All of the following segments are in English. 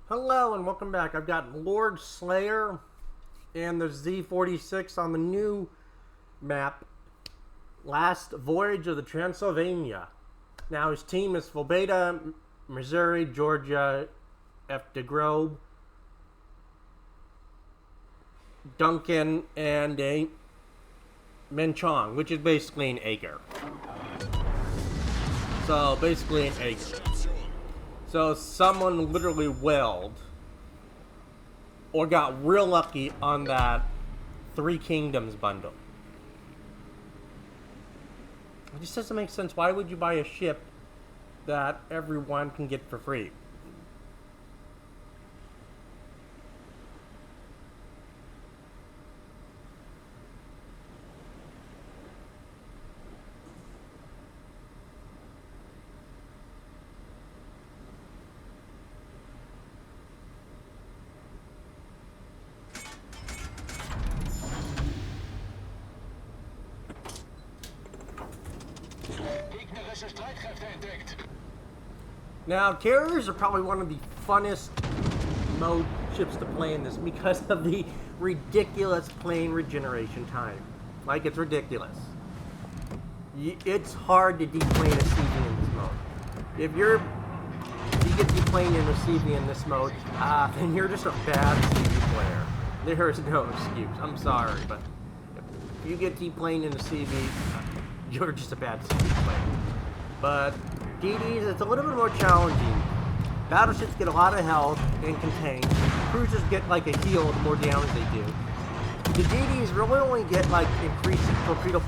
Hello and welcome back. I've got LordSlayer and the Z46 on the new map, Last Voyage of the Transylvania. Now his team is Beta, Missouri, Georgia, F. DeGrobe, Duncan, and a Menchong, which is basically an Ager. So basically an Ager. So someone literally welled or got real lucky on that Three Kingdoms bundle. It just doesn't make sense. Why would you buy a ship that everyone can get for free? Now, carriers are probably one of the funnest mode ships to play in this because of the ridiculous plane regeneration time. Like, it's ridiculous. It's hard to deplane a CV in this mode. If you get deplaned in a CV in this mode, then you're just a bad CV player. There is no excuse. I'm sorry, but if you get deplaned in a CV, you're just a bad CV player. But DDs, it's a little bit more challenging. Battleships get a lot of health and contain. Cruisers get like a heal the more damage they do. The DDs really only get like increased torpedo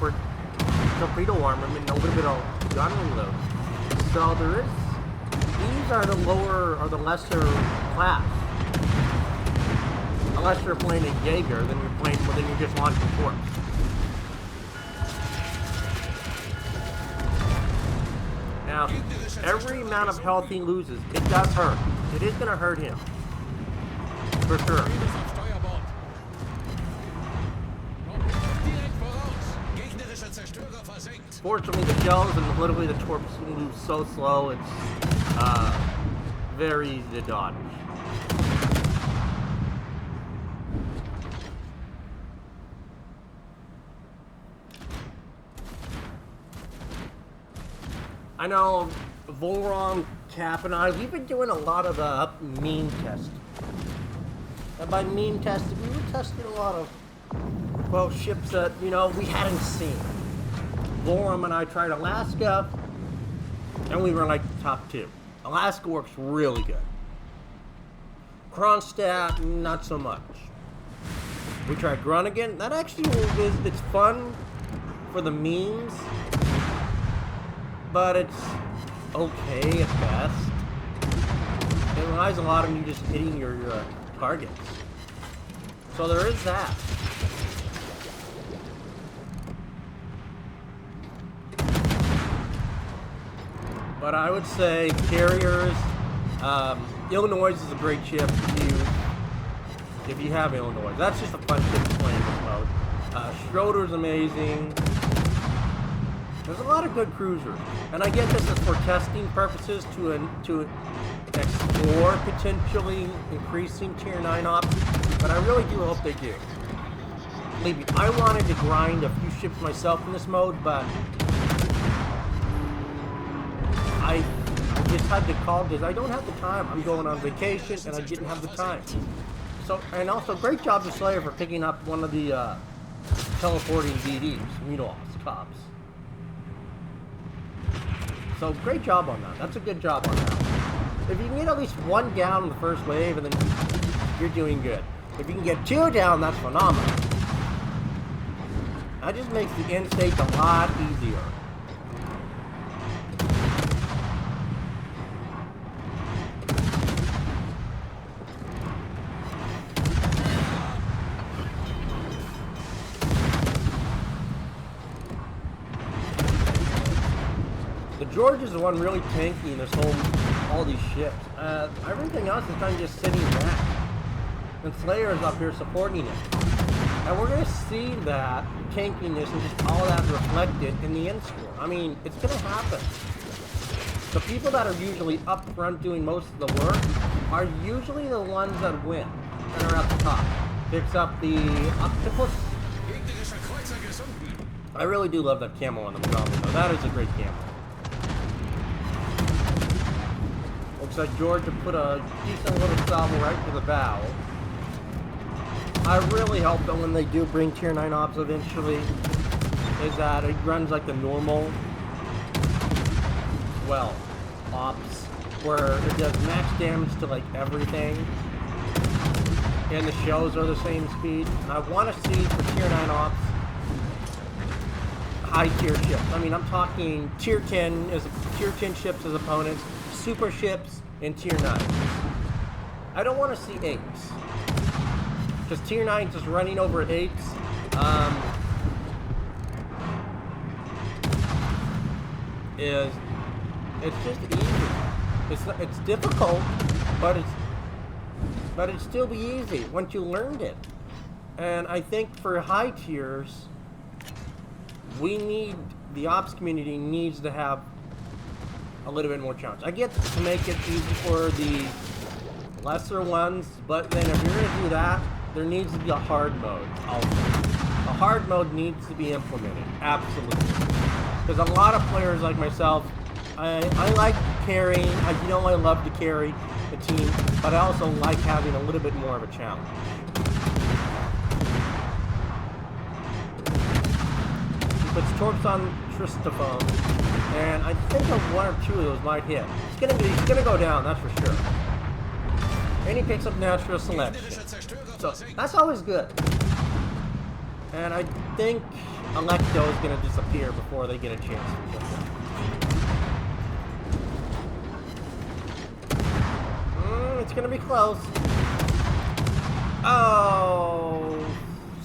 armament and a little bit of gunnery load. So there is, these are the lower or the lesser class. Unless you're playing a Jaeger, then you're just launching torps. Now, every amount of health he loses, it does hurt. It is going to hurt him. For sure. Fortunately, the shells and literally the torps move so slow, it's very easy to dodge. I know Volron, Cap, and I, we've been doing a lot of meme testing. And by meme testing, we were testing a lot of, well, ships that, you know, we hadn't seen. Volron and I tried Alaska, and we were like top 2. Alaska works really good. Kronstadt, not so much. We tried Groningen. That actually it's fun for the memes, but it's okay at best. It relies a lot on you just hitting your targets. So there is that. But I would say carriers, Illinois is a great ship if you have Illinois. That's just a fun ship to play in this mode. Schroeder's amazing. There's a lot of good cruisers, and I get this is for testing purposes to explore potentially increasing tier 9 options, but I really do hope they do. Believe me, I wanted to grind a few ships myself in this mode, but I just had to call because I don't have the time. I'm going on vacation, and I didn't have the time. So, and also, great job to Slayer for picking up one of the teleporting DDs, Cops. So great job on that. That's a good job on that. If you can get at least 1 down in the first wave, and then you're doing good. If you can get 2 down, that's phenomenal. That just makes the end stage a lot easier. The George is the one really tanky in this all these ships. Everything else is kind of just sitting back. And Slayer is up here supporting it. And we're going to see that tankiness and just all that reflected in the end score. I mean, it's going to happen. The people that are usually up front doing most of the work are usually the ones that win and are at the top. Picks up the octopus. I really do love that camo on the phenomenon, though. That is a great camo. Looks like Georgia put a decent little salvo right to the bow. I really hope that when they do bring tier 9 ops eventually, is that it runs like the normal, well, ops, where it does max damage to like everything, and the shells are the same speed. And I want to see for tier 9 ops, high tier ships. I mean, I'm talking tier 10 ships as opponents, super ships, and tier 9s. I don't want to see 8s. Because tier 9 just running over 8s, it's just easy. It's difficult, but it'd still be easy once you learned it. And I think for high tiers, the ops community needs to have a little bit more challenge. I get to make it easy for the lesser ones, but then if you're gonna do that, there needs to be a hard mode also. A hard mode needs to be implemented, absolutely. Because a lot of players like myself, I like carrying, I love to carry the team, but I also like having a little bit more of a challenge. He puts torps on Tristophone, and I think one or two of those might hit. He's gonna go down, that's for sure. And he picks up natural selection. So that's always good. And I think Electo is going to disappear before they get a chance to kill him. It's going to be close. Oh,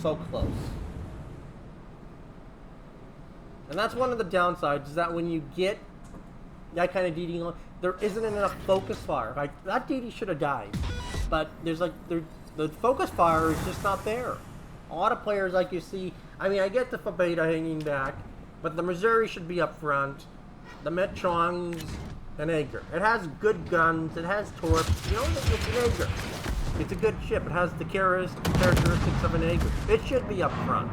so close. And that's one of the downsides, is that when you get that kind of DD, there isn't enough focus fire. Like, that DD should have died. But the focus fire is just not there. A lot of players, like you see, I mean, I get the Fabeta hanging back, but the Missouri should be up front. The Metrongs and Aegir. It has good guns, it has torps, it's an Aegir. It's a good ship, it has the characteristics of an Aegir. It should be up front.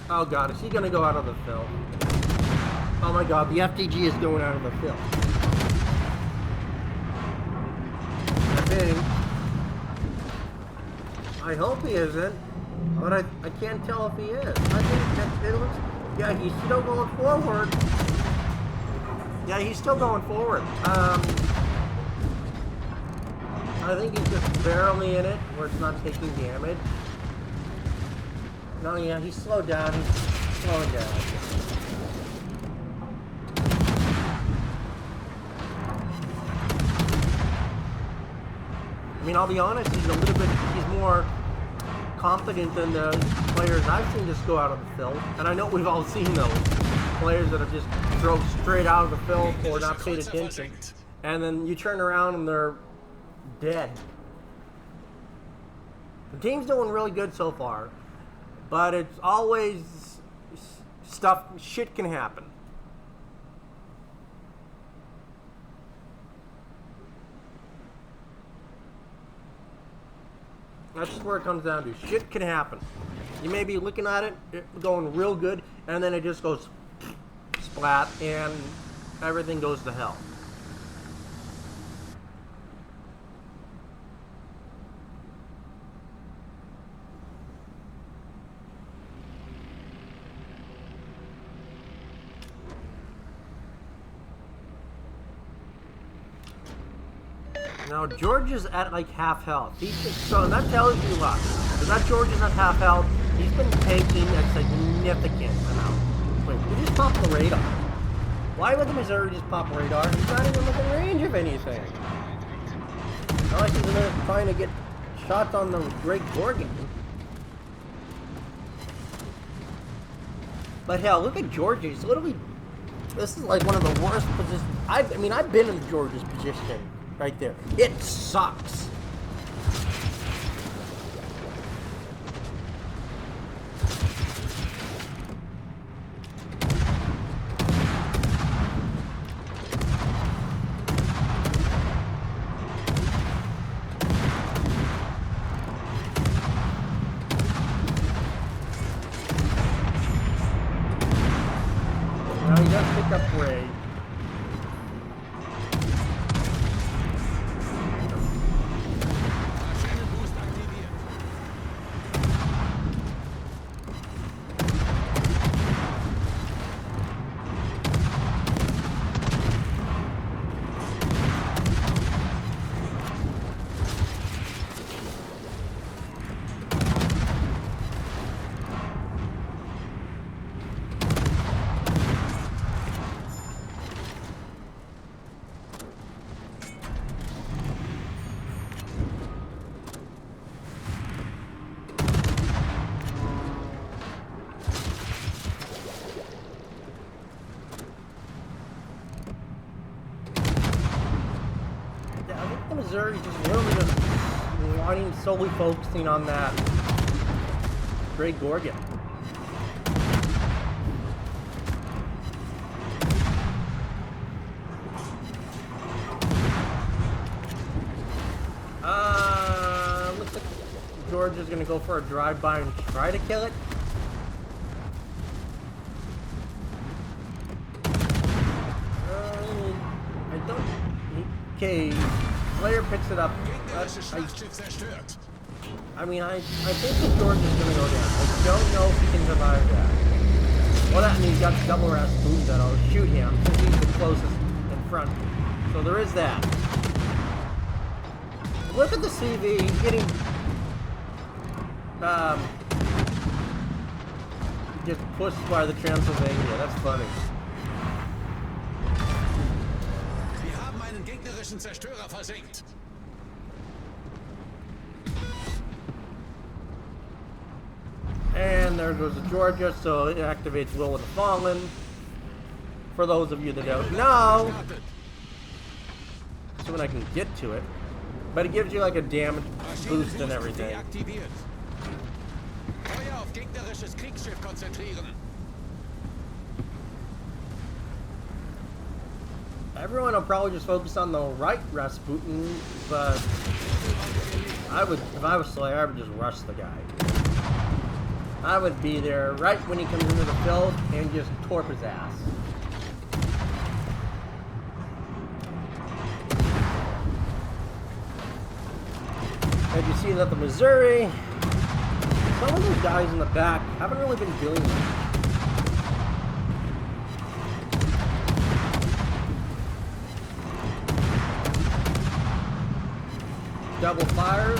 Oh god, is he gonna go out of the field? Oh my god, the FDG is going out of the field. I hope he isn't, but I can't tell if he is. I think that it looks, yeah, he's still going forward. Yeah, he's still going forward. I think he's just barely in it, where it's not taking damage. No, yeah, he's slowed down. He's slowing down. I mean, I'll be honest, he's more confident than the players I've seen just go out of the field. And I know we've all seen those players that have just drove straight out of the field or not paid attention. And then you turn around and they're dead. The team's doing really good so far. But it's always shit can happen. That's just where it comes down to. Shit can happen. You may be looking at it going real good, and then it just goes splat, and everything goes to hell. Now, George is at like half health. So that tells you a lot. Because that George is at half health. He's been taking a significant amount. Wait, we just popped the radar. Why would the Missouri just pop radar? He's not even within range of anything. Not like he's trying to get shots on the Great Gorgon. But hell, look at George. He's literally This is like one of the worst positions. I mean, I've been in Georgia's position right there. It sucks. Now he does pick up Ray. Missouri just really just wanting, solely focusing on that Great Gorgon. Looks like Georgia's gonna go for a drive-by and try to kill it. I don't. Okay. Player picks it up. I mean, I think that George is going to go down. I don't know if he can survive that. Well, that means he's got double Rasputin that'll shoot him since he's the closest in front. So there is that. Look at the CV. He's getting just pushed by the Transylvania. That's funny. Zerstörer versenkt. And there goes the Georgia, so it activates Will of the Fallen. For those of you that don't know, so when I can get to it, but it gives you like a damage boost and everything. Feuer auf gegnerisches Kriegsschiff konzentrieren. Everyone will probably just focus on the right Rasputin, but if I was Slayer, I would just rush the guy. I would be there right when he comes into the field and just torp his ass. And you see that the Missouri, some of those guys in the back haven't really been doing much. Double fires.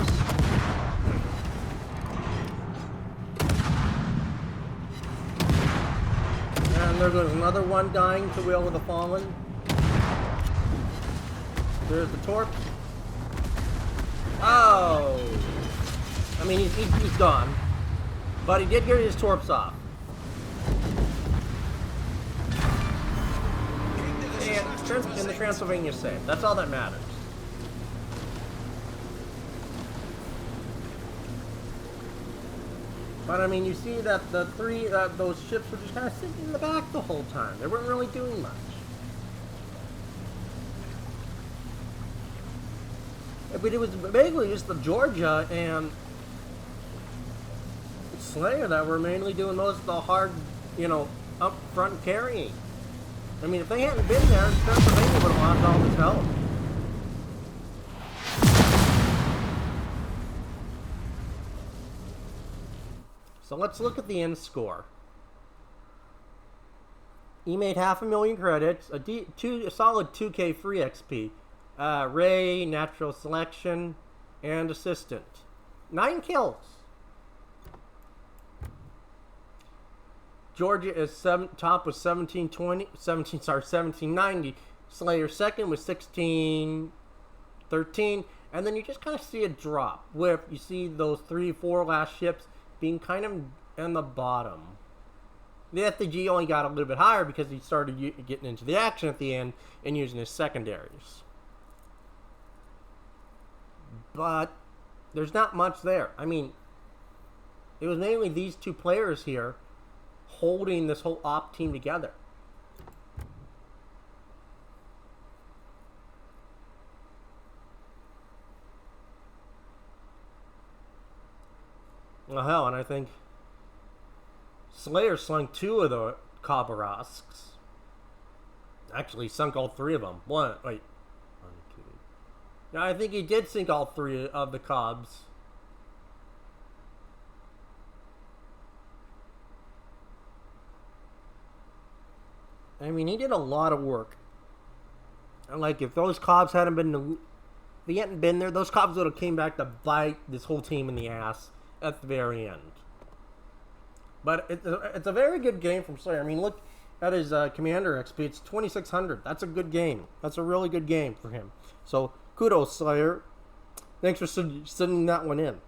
And there goes another one dying to Will of the Fallen. There's the torp. Oh! I mean, he's gone. But he did get his torps off. And the Transylvania saved. That's all that matters. But I mean, you see that those ships were just kind of sitting in the back the whole time. They weren't really doing much. But it was basically just the Georgia and Slayer that were mainly doing most of the hard, up front carrying. I mean, if they hadn't been there, Pennsylvania would have lost all this help. So let's look at the end score. He made 500,000 credits, a solid 2K free XP. Ray, natural selection, and assistant. 9 kills. Georgia is top with 1790. Slayer second with 1613. And then you just kind of see a drop where you see those 3-4 last ships being kind of in the bottom. The FTG only got a little bit higher because he started getting into the action at the end and using his secondaries. But there's not much there. I mean, it was mainly these two players here holding this whole op team together. Well, hell, and I think Slayer slung 2 of the Khabarasks. Actually, sunk all 3 of them. One, 2. No, I think he did sink all 3 of the Cobs. I mean, he did a lot of work. And like, if those Cobs hadn't been, if he hadn't been there, those Cobs would have came back to bite this whole team in the ass at the very end. But it's a very good game from Slayer. I mean, look at his commander XP. It's 2600. That's a good game. That's a really good game for him. So kudos, Slayer. Thanks for sending that one in.